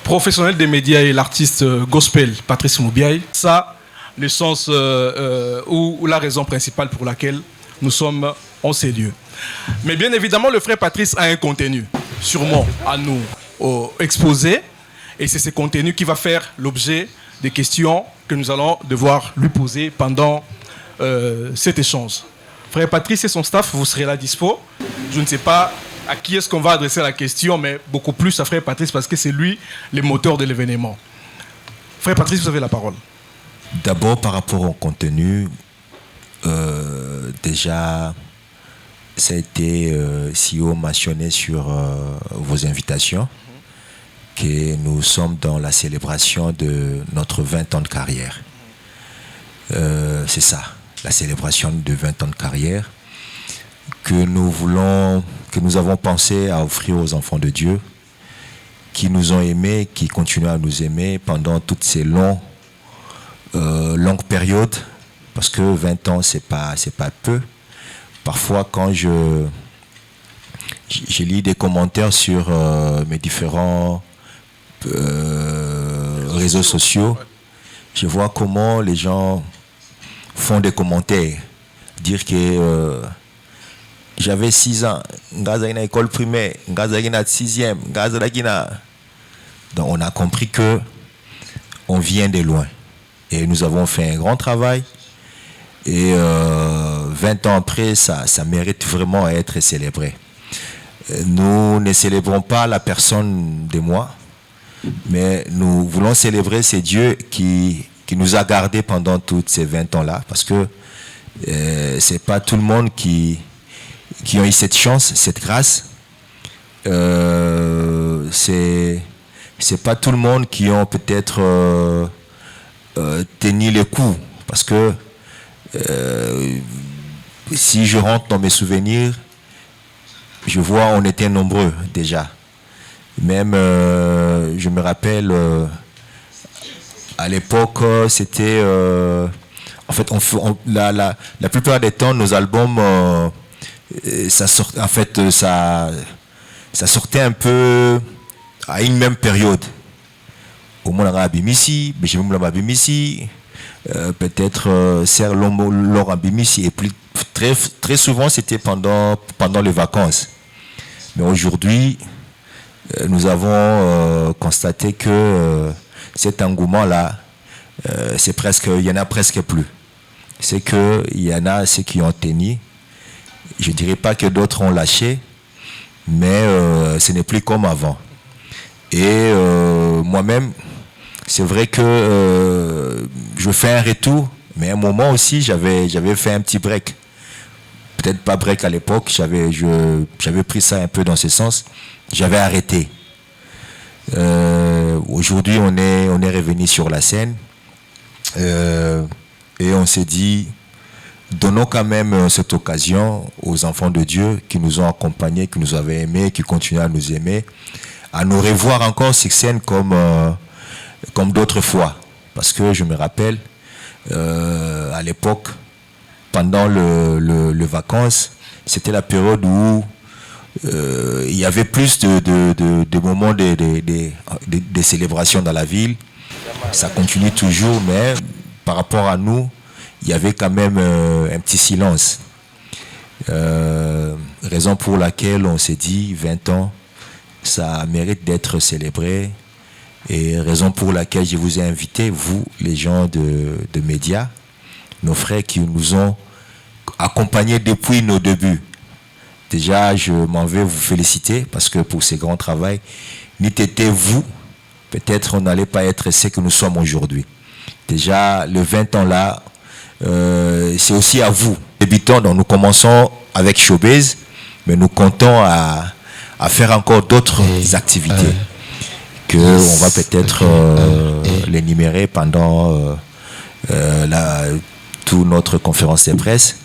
professionnel des médias et l'artiste gospel Patrice Moubiaye. Ça, le sens ou la raison principale pour laquelle nous sommes en ces lieux. Mais bien évidemment, le frère Patrice a un contenu, sûrement à nous exposer. Et c'est ce contenu qui va faire l'objet des questions que nous allons devoir lui poser pendant cet échange. Frère Patrice et son staff, vous serez là dispo. Je ne sais pas à qui est-ce qu'on va adresser la question, mais beaucoup plus à Frère Patrice parce que c'est lui le moteur de l'événement. Frère Patrice, vous avez la parole. D'abord, par rapport au contenu, déjà, ça a été si haut mentionné sur vos invitations que nous sommes dans la célébration de notre 20 ans de carrière. C'est ça, la célébration de 20 ans de carrière que nous avons pensé à offrir aux enfants de Dieu, qui nous ont aimés, qui continuent à nous aimer pendant toutes ces longues périodes, parce que 20 ans, c'est pas peu. Parfois, quand je lis des commentaires sur mes différents réseaux sociaux, je vois comment les gens font des commentaires, dire que j'avais 6 ans, à école primaire, à 6e, donc on a compris que on vient de loin et nous avons fait un grand travail et 20 ans après ça mérite vraiment à être célébré. Nous ne célébrons pas la personne de moi, mais nous voulons célébrer ces dieux qui nous a gardés pendant toutes ces 20 ans-là, parce que c'est pas tout le monde qui ont eu cette chance, cette grâce. C'est pas tout le monde qui ont peut-être tenu le coup, parce que si je rentre dans mes souvenirs, je vois on était nombreux déjà. Même, je me rappelle, à l'époque, c'était... en fait, la plupart des temps, nos albums, ça sortait un peu à une même période. Au moins, on a Bimisi, peut-être Serre Laurent Bimisi, et puis très, très souvent, c'était pendant les vacances. Mais aujourd'hui, nous avons constaté que cet engouement-là, il y en a presque plus. C'est qu'il y en a ceux qui ont tenu. Je ne dirais pas que d'autres ont lâché, mais ce n'est plus comme avant. Et moi-même, c'est vrai que je fais un retour, mais à un moment aussi, j'avais fait un petit break. Peut-être pas break à l'époque, j'avais pris ça un peu dans ce sens. J'avais arrêté. Aujourd'hui, on est revenu sur la scène et on s'est dit, donnons quand même cette occasion aux enfants de Dieu qui nous ont accompagnés, qui nous avaient aimés, qui continuent à nous aimer, à nous revoir encore sur scène comme d'autres fois. Parce que je me rappelle, à l'époque, pendant les vacances, c'était la période où il y avait plus de moments de célébration dans la ville. Ça continue toujours, mais par rapport à nous, il y avait quand même un petit silence. Raison pour laquelle on s'est dit 20 ans, ça mérite d'être célébré. Et raison pour laquelle je vous ai invité, vous, les gens de médias, nos frères qui nous ont accompagnés depuis nos débuts. Déjà, je m'en vais vous féliciter parce que pour ce grand travail, n'eût été vous, peut-être on n'allait pas être ce que nous sommes aujourd'hui. Déjà, le 20 ans là, c'est aussi à vous. Débutons, donc nous commençons avec Showbiz, mais nous comptons à faire encore d'autres activités que on va peut-être l'énumérer pendant toute notre conférence de presse.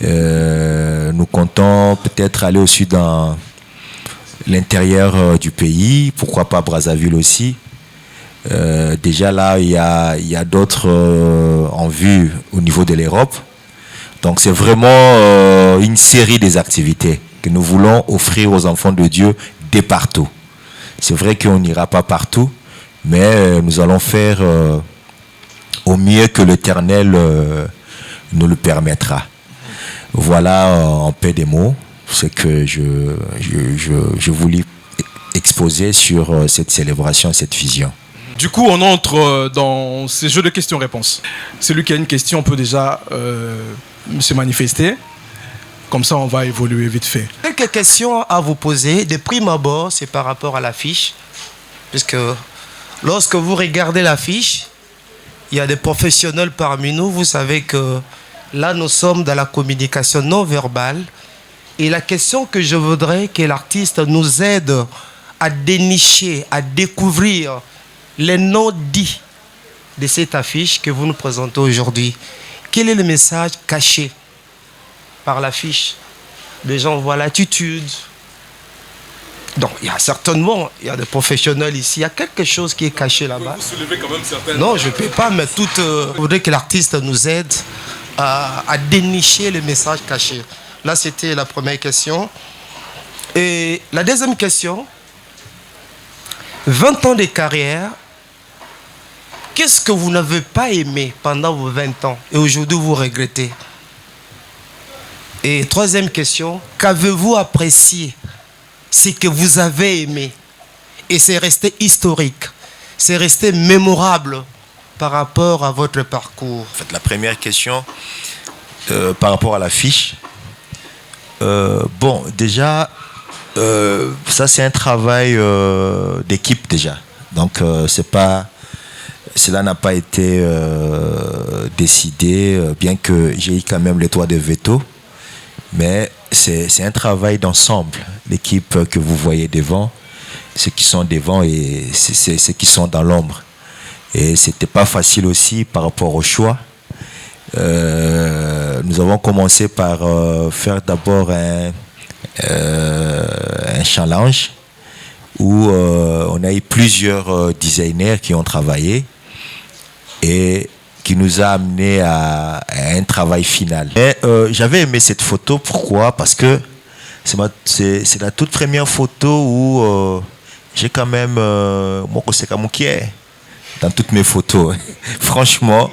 Nous comptons peut-être aller aussi dans l'intérieur du pays, pourquoi pas Brazzaville aussi. Déjà là, il y a d'autres en vue au niveau de l'Europe. Donc c'est vraiment une série des activités que nous voulons offrir aux enfants de Dieu de partout. C'est vrai qu'on n'ira pas partout, Mais nous allons faire au mieux que l'Éternel nous le permettra. Voilà en peu des mots ce que je voulais exposer sur cette célébration, cette vision. Du coup, on entre dans ces jeux de questions-réponses. Celui qui a une question peut déjà se manifester. Comme ça, on va évoluer vite fait. Quelques questions à vous poser. De prime abord, c'est par rapport à l'affiche. Puisque lorsque vous regardez l'affiche, il y a des professionnels parmi nous. Vous savez que là, nous sommes dans la communication non verbale. Et la question que je voudrais que l'artiste nous aide à dénicher, à découvrir les noms dits de cette affiche que vous nous présentez aujourd'hui. Quel est le message caché par l'affiche? Les gens voient l'attitude. Donc, il y a certainement, il y a des professionnels ici, il y a quelque chose qui est caché là-bas. Vous soulevez quand même certaines... Non, je ne peux pas, mais tout. Je voudrais que l'artiste nous aide à dénicher le message caché. Là, c'était la première question. Et la deuxième question, 20 ans de carrière, qu'est-ce que vous n'avez pas aimé pendant vos 20 ans et aujourd'hui vous regrettez? Et troisième question, qu'avez-vous apprécié? Ce que vous avez aimé. Et c'est resté historique, c'est resté mémorable par rapport à votre parcours. En fait, la première question, par rapport à l'affiche, bon, déjà, ça c'est un travail d'équipe déjà. Donc, cela n'a pas été décidé, bien que j'ai eu quand même les droits de veto. Mais c'est un travail d'ensemble. L'équipe que vous voyez devant, ceux qui sont devant et ceux qui sont dans l'ombre. Et c'était pas facile aussi par rapport au choix. Nous avons commencé par faire d'abord un challenge où on a eu plusieurs designers qui ont travaillé et qui nous a amené à un travail final. J'avais aimé cette photo, pourquoi? Parce que c'est la toute première photo où j'ai quand même moi dans toutes mes photos. Franchement,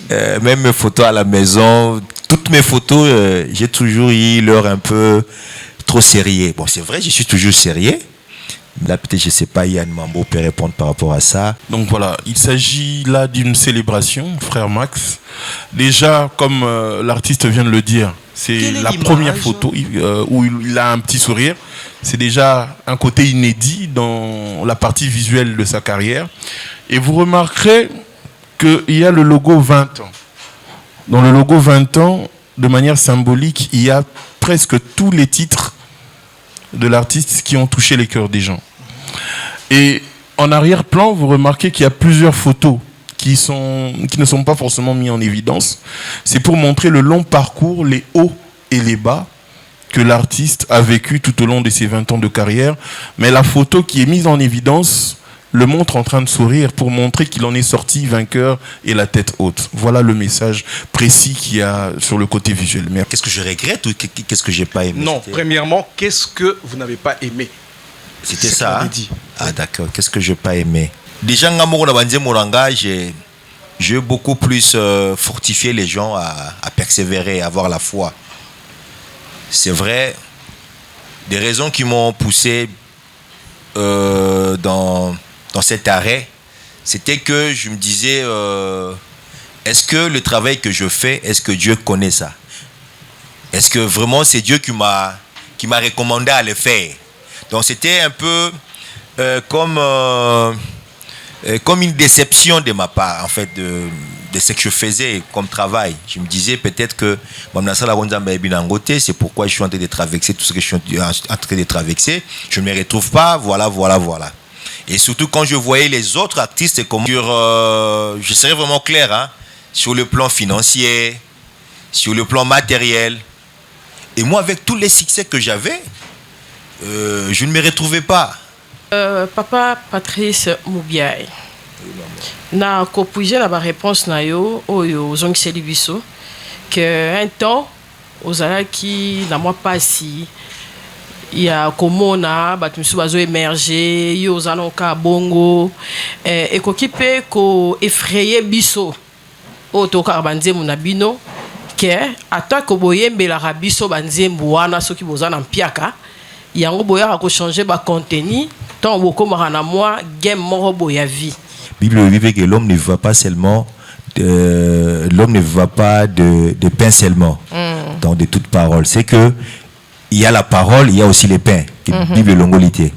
même mes photos à la maison, toutes mes photos, j'ai toujours eu l'air un peu trop sérieux. Bon, c'est vrai, je suis toujours sérieux. Là, peut-être, je ne sais pas, Yann Mambo peut répondre par rapport à ça. Donc voilà, il s'agit là d'une célébration, frère Max. Déjà, comme l'artiste vient de le dire, c'est la première photo où il a un petit sourire. C'est déjà un côté inédit dans la partie visuelle de sa carrière. Et vous remarquerez qu'il y a le logo 20 ans. Dans le logo 20 ans, de manière symbolique, il y a presque tous les titres de l'artiste qui ont touché les cœurs des gens. Et en arrière-plan, vous remarquez qu'il y a plusieurs photos qui ne sont pas forcément mises en évidence. C'est pour montrer le long parcours, les hauts et les bas que l'artiste a vécu tout au long de ses 20 ans de carrière. Mais la photo qui est mise en évidence le montre en train de sourire pour montrer qu'il en est sorti vainqueur et la tête haute. Voilà le message précis qu'il y a sur le côté visuel. Mais qu'est-ce que je regrette ou qu'est-ce que j'ai pas aimé? Non, premièrement, qu'est-ce que vous n'avez pas aimé? C'était ça, hein? Ah d'accord, qu'est-ce que j'ai pas aimé? Déjà, j'ai beaucoup plus fortifié les gens à persévérer, à avoir la foi. C'est vrai, des raisons qui m'ont poussé dans cet arrêt, c'était que je me disais, est-ce que le travail que je fais, est-ce que Dieu connaît ça? Est-ce que vraiment c'est Dieu qui m'a recommandé à le faire? Donc c'était un peu comme une déception de ma part, en fait, de ce que je faisais comme travail. Je me disais peut-être que c'est pourquoi je suis en train de traverser tout ce que je suis en train de traverser. Je ne me retrouve pas, voilà. Et surtout quand je voyais les autres artistes, je serais vraiment clair, hein, sur le plan financier, sur le plan matériel. Et moi, avec tous les succès que j'avais, je ne me retrouvais pas. Papa Patrice Moubiaï, na kopuije na ba réponse na yo oyo zongiseli biso que un temps ozalaki na moi pasi ya komona bato misusu bazo émerger yo ozanoka bongo ekoki mpe ko effrayer biso oyo tokaka banzembo na bino ke atako boyembelaka biso banzembo wana soki boza na mpiaka yango boyaka kochanger bacontenu ntango bokomaka na mwa game moko boya vie. Bible dit que l'homme ne va pas seulement l'homme ne va pas de pain seulement, donc de toute parole. C'est que il y a la parole, il y a aussi les pains. Bible longolité.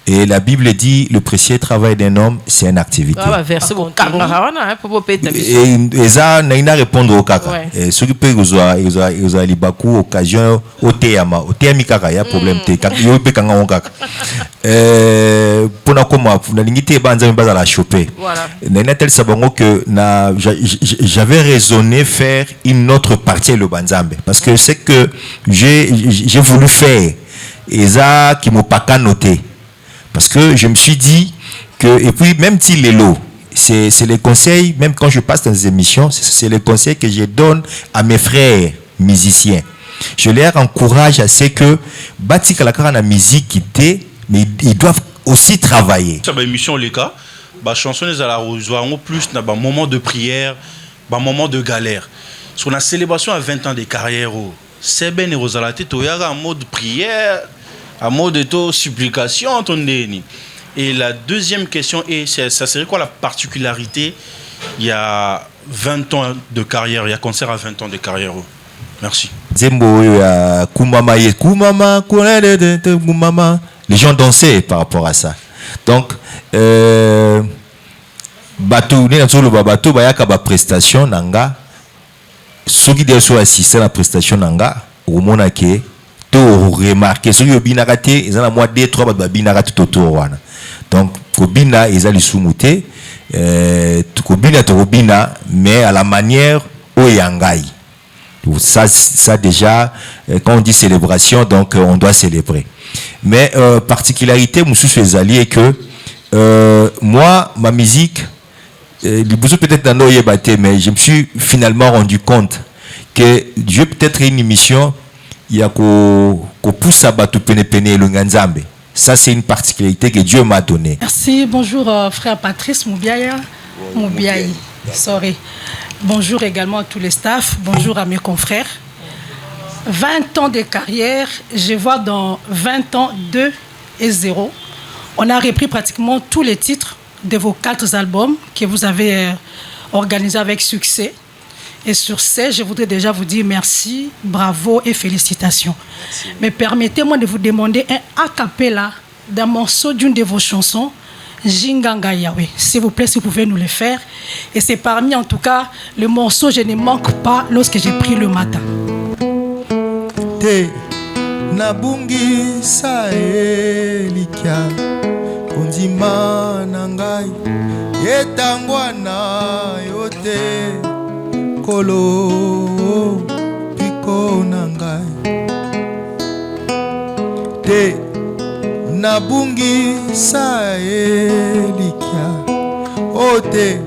Et la Bible dit le précieux travail d'un homme, c'est une activité. Et ça, n'a répondre au caca. Et ceux qui peuvent ils ont beaucoup occasion au théâma, au théâmi caca, il y a problème. Il y a pas au caca. Pour nous comment, pour nous limiter, banza me à la choper. N'a tel sabongo que j'avais raisonné faire une autre partie le banzambe, parce que c'est que j'ai voulu faire et ça qui m'a pas noté. Parce que je me suis dit que, et puis même si les lots, c'est les conseils, même quand je passe dans des émissions, c'est les conseils que je donne à mes frères musiciens. Je leur encourage à ce que, bâti kalakara na musique qui était, mais ils doivent aussi travailler. Sur l'émission, les cas, la chanson est à la rose, plus dans un moment de prière, un moment de galère. Sur la célébration à 20 ans de carrière, c'est bien Rosalate, il y a un mode prière. À mot de supplication, entendez. Et la deuxième question est, ça serait quoi la particularité il y a 20 ans de carrière, il y a concert à 20 ans de carrière. Merci. Les gens dansaient par rapport à ça. Donc, bateau, bateau, bayaka prestation nanga. Ceux qui doivent assister à la prestation nanga, au monde qui to remarquer ceux qui bina raté ils ont la moitié 3 ba bina raté autour wana donc kobina ils allaient sumuté kobina to kobina mais à la manière oyangai ça déjà quand on dit célébration donc on doit célébrer mais particularité mususu ezali est que moi ma musique peut-être dans nos yebate mais je me suis finalement rendu compte que Dieu peut-être une émission il y a qu'on pousse à battre pene le nganzambe. Ça c'est une particularité que Dieu m'a donnée. Merci, bonjour frère Patrice Moubiaya. Moubiaï, sorry. Bonjour également à tous les staffs, bonjour à mes confrères. 20 ans de carrière, je vois dans 20 ans 2 et 0. On a repris pratiquement tous les titres de vos 4 albums que vous avez organisés avec succès. Et sur ce, je voudrais déjà vous dire merci, bravo et félicitations. Merci. Mais permettez-moi de vous demander un a cappella d'un morceau d'une de vos chansons, Jinganga Yahweh. S'il vous plaît, si vous pouvez nous le faire. Et c'est parmi, en tout cas, le morceau Je ne manque pas lorsque j'ai pris le matin. Te nabungi saelikia kundima nangai yetangwana yote kolo piko nangai te nabungi saelikia ote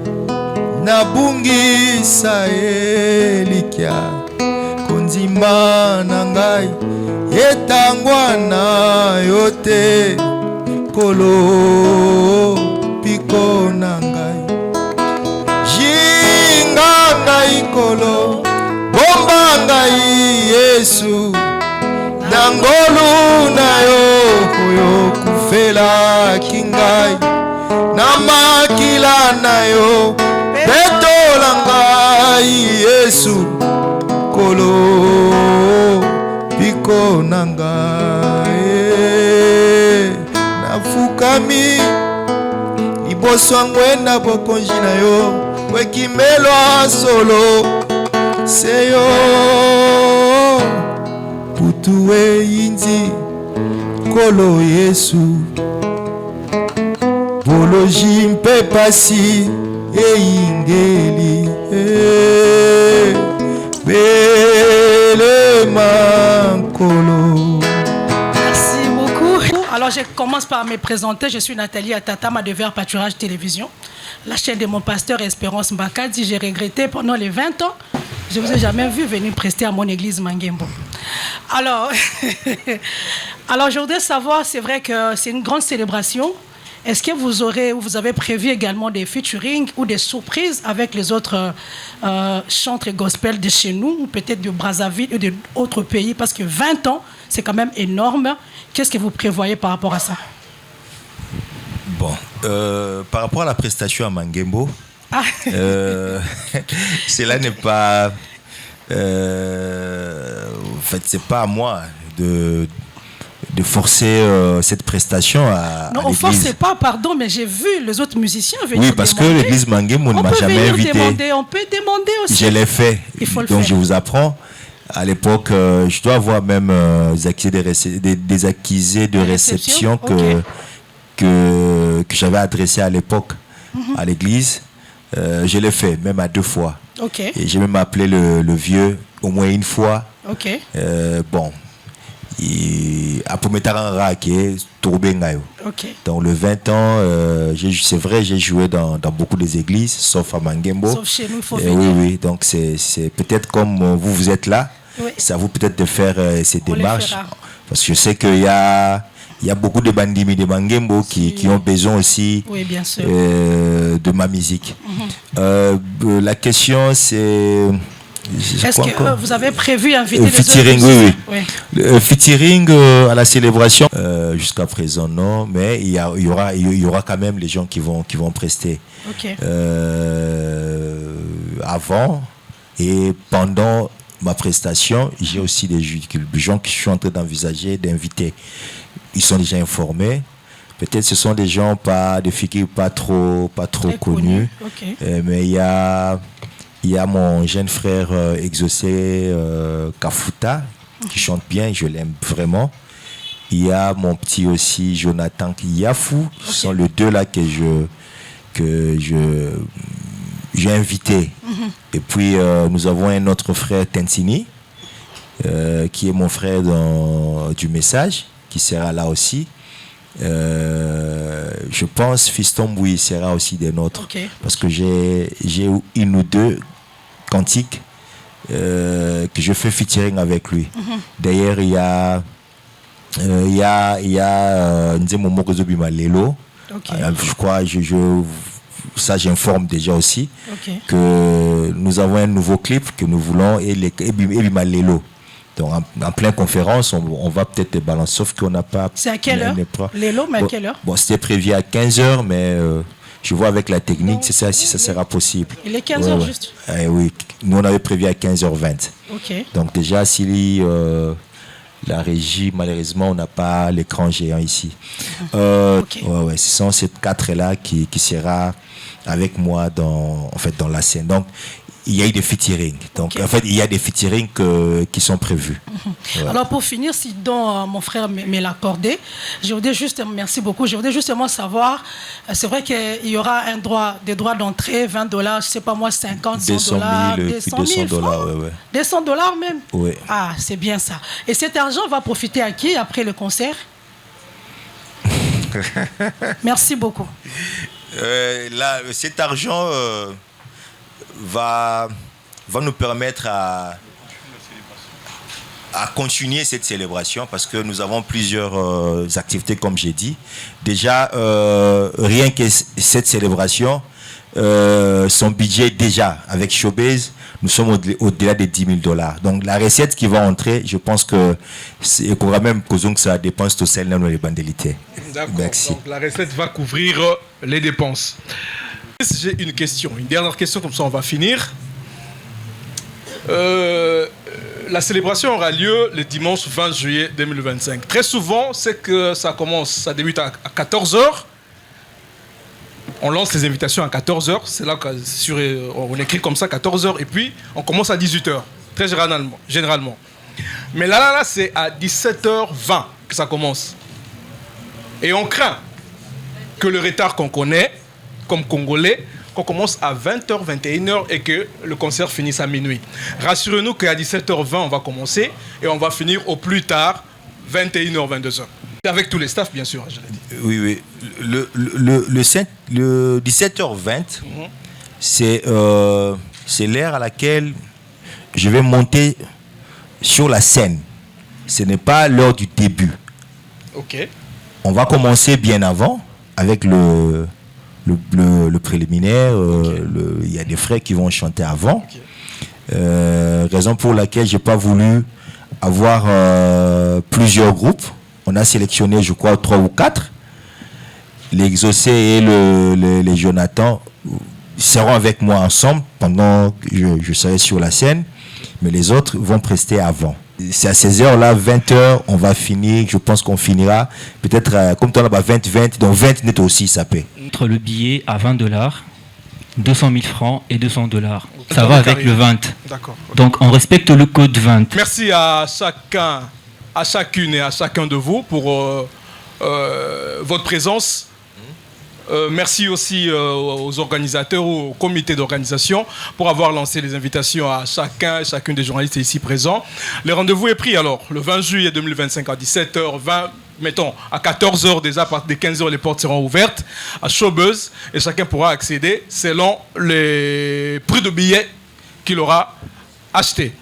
nabungi saelikia konzima nangai etangwana yote kolo piko nangai ngai kolo bomba ngai Yesu nangolu na yo koyo kufela kingai na makila na yo betola ngai Yesu kolo piko nangai nafukami iboso ngwenda bokonji na yo wekimelwa solo seyo putuwe inzi kolo Yesu boloji mpe pasi eingeli belema nkolo. Merci beaucoup. Alors je commence par me présenter. Je suis Nathalie Atatama de Vers Pâturage Télévision, la chaîne de mon pasteur Espérance Mbaka. Dit j'ai regretté pendant les 20 ans, je ne vous ai jamais vu venir prester à mon église Mangembo. Alors, Alors, je voudrais savoir, c'est vrai que c'est une grande célébration. Est-ce que vous avez prévu également des featuring ou des surprises avec les autres chantres gospel de chez nous, ou peut-être de Brazzaville ou d'autres pays? Parce que 20 ans, c'est quand même énorme. Qu'est-ce que vous prévoyez par rapport à ça? Bon, par rapport à la prestation à Mangembo, cela n'est pas... en fait, c'est pas à moi de forcer cette prestation à non, on ne force pas, pardon, mais j'ai vu les autres musiciens venir. Oui, parce que l'église Mangembo ne m'a jamais invité. On peut demander aussi. Je l'ai fait. Donc je vous apprends. À l'époque, je dois avoir même des accusés de réception que j'avais adressés à l'époque à l'église. Je l'ai fait, même à 2 fois. Okay. Et j'ai même appelé le vieux au moins une fois. Okay. Bon. Donc le 20 ans, c'est vrai, j'ai joué dans beaucoup des églises, sauf à Mangembo. Sauf chez nous, il faut venir. Oui, donc c'est peut-être comme vous êtes là, oui. Ça vous peut-être de faire ces démarches. Parce que je sais qu'il y a beaucoup de bandimi de Mangembo qui ont besoin aussi, oui, bien sûr, de ma musique. La question c'est... Est-ce que vous avez prévu inviter des featuring, autres? Oui. Featuring à la célébration, jusqu'à présent non, mais il y aura quand même les gens qui vont prester. Okay. Avant et pendant ma prestation, j'ai aussi des gens qui sont en train d'envisager d'inviter. Ils sont déjà informés. Peut-être ce sont des gens des figures pas trop connus. Okay. Mais il y a mon jeune frère exaucé Kafuta qui chante bien, je l'aime vraiment. Il y a mon petit aussi Jonathan Yafou, ce sont les deux là que j'ai invité. Et puis nous avons un autre frère Tensini qui est mon frère du message, qui sera là aussi. Je pense Fiston Boui sera aussi des nôtres. Okay. Parce que j'ai une ou deux cantiques que je fais featuring avec lui. D'ailleurs, il y a Nzemo Mokozobima Lelo. Okay. Je crois, ça j'informe déjà aussi, okay, que nous avons un nouveau clip que nous voulons, et Bima Lelo. Donc en pleine conférence, on va peut-être les balancer, sauf qu'on n'a pas... C'est à quelle heure? Lélo, mais à quelle heure? Bon, c'était prévu à 15h, mais je vois avec la technique, c'est ça, si ça sera possible. Il est 15h juste? Oui, nous on avait prévu à 15h20. Okay. Donc déjà, si la régie, malheureusement, on n'a pas l'écran géant ici. Okay. Ce sont ces 4-là qui sera avec moi dans la scène. Donc, il y a eu des featuring. Donc, okay, en fait, il y a des featuring qui sont prévus. Voilà. Alors, pour finir, si mon frère me l'accordait, je voudrais juste, merci beaucoup, je voudrais justement savoir, c'est vrai qu'il y aura des droits d'entrée, $20, je ne sais pas moi, 50, $100, 200 000 francs, ouais. $200 même? Oui. Ah, c'est bien ça. Et cet argent va profiter à qui après le concert? Merci beaucoup. Cet argent va nous permettre à continuer cette célébration, parce que nous avons plusieurs activités, comme j'ai dit. Déjà, rien que cette célébration, son budget déjà, avec Showbiz, nous sommes au-delà des $10,000. Donc la recette qui va entrer, je pense que c'est quand même que ça dépense tout seul dans les bandelités. D'accord. Merci. Donc la recette va couvrir les dépenses. J'ai une question, une dernière question, comme ça on va finir. La célébration aura lieu le dimanche 20 juillet 2025. Très souvent, c'est que ça débute à 14h. On lance les invitations à 14h. C'est là qu'on écrit comme ça, 14h. Et puis, on commence à 18h, très généralement. Mais là, c'est à 17h20 que ça commence. Et on craint que le retard qu'on connaît, comme Congolais, qu'on commence à 20h, 21h et que le concert finisse à minuit. Rassurez-nous qu'à 17h20, on va commencer et on va finir au plus tard 21h, 22h. Avec tous les staffs, bien sûr, je l'ai dit. Oui. Le 17h20, c'est l'heure à laquelle je vais monter sur la scène. Ce n'est pas l'heure du début. Ok. On va commencer bien avant avec le préliminaire. Il y a des frères qui vont chanter avant. Raison pour laquelle j'ai pas voulu avoir plusieurs groupes. On a sélectionné, je crois, 3 ou 4. Les Exaucés et les Jonathan seront avec moi ensemble pendant que je serai sur la scène, mais les autres vont prester avant. C'est à 16h, 20h, on va finir. Je pense qu'on finira peut-être comme toi là-bas 20-20, donc 20 net aussi, ça paie. Entre le billet à $20, 200 000 francs et $200. Ça va avec le 20. D'accord. Donc on respecte le code 20. Merci à chacun, à chacune et à chacun de vous pour votre présence. Merci aussi aux organisateurs, au comité d'organisation pour avoir lancé les invitations à chacun et chacune des journalistes ici présents. Le rendez-vous est pris alors le 20 juillet 2025 à 17h20, mettons à 14h déjà, à partir de 15h les portes seront ouvertes à Showbuzz et chacun pourra accéder selon les prix de billets qu'il aura achetés.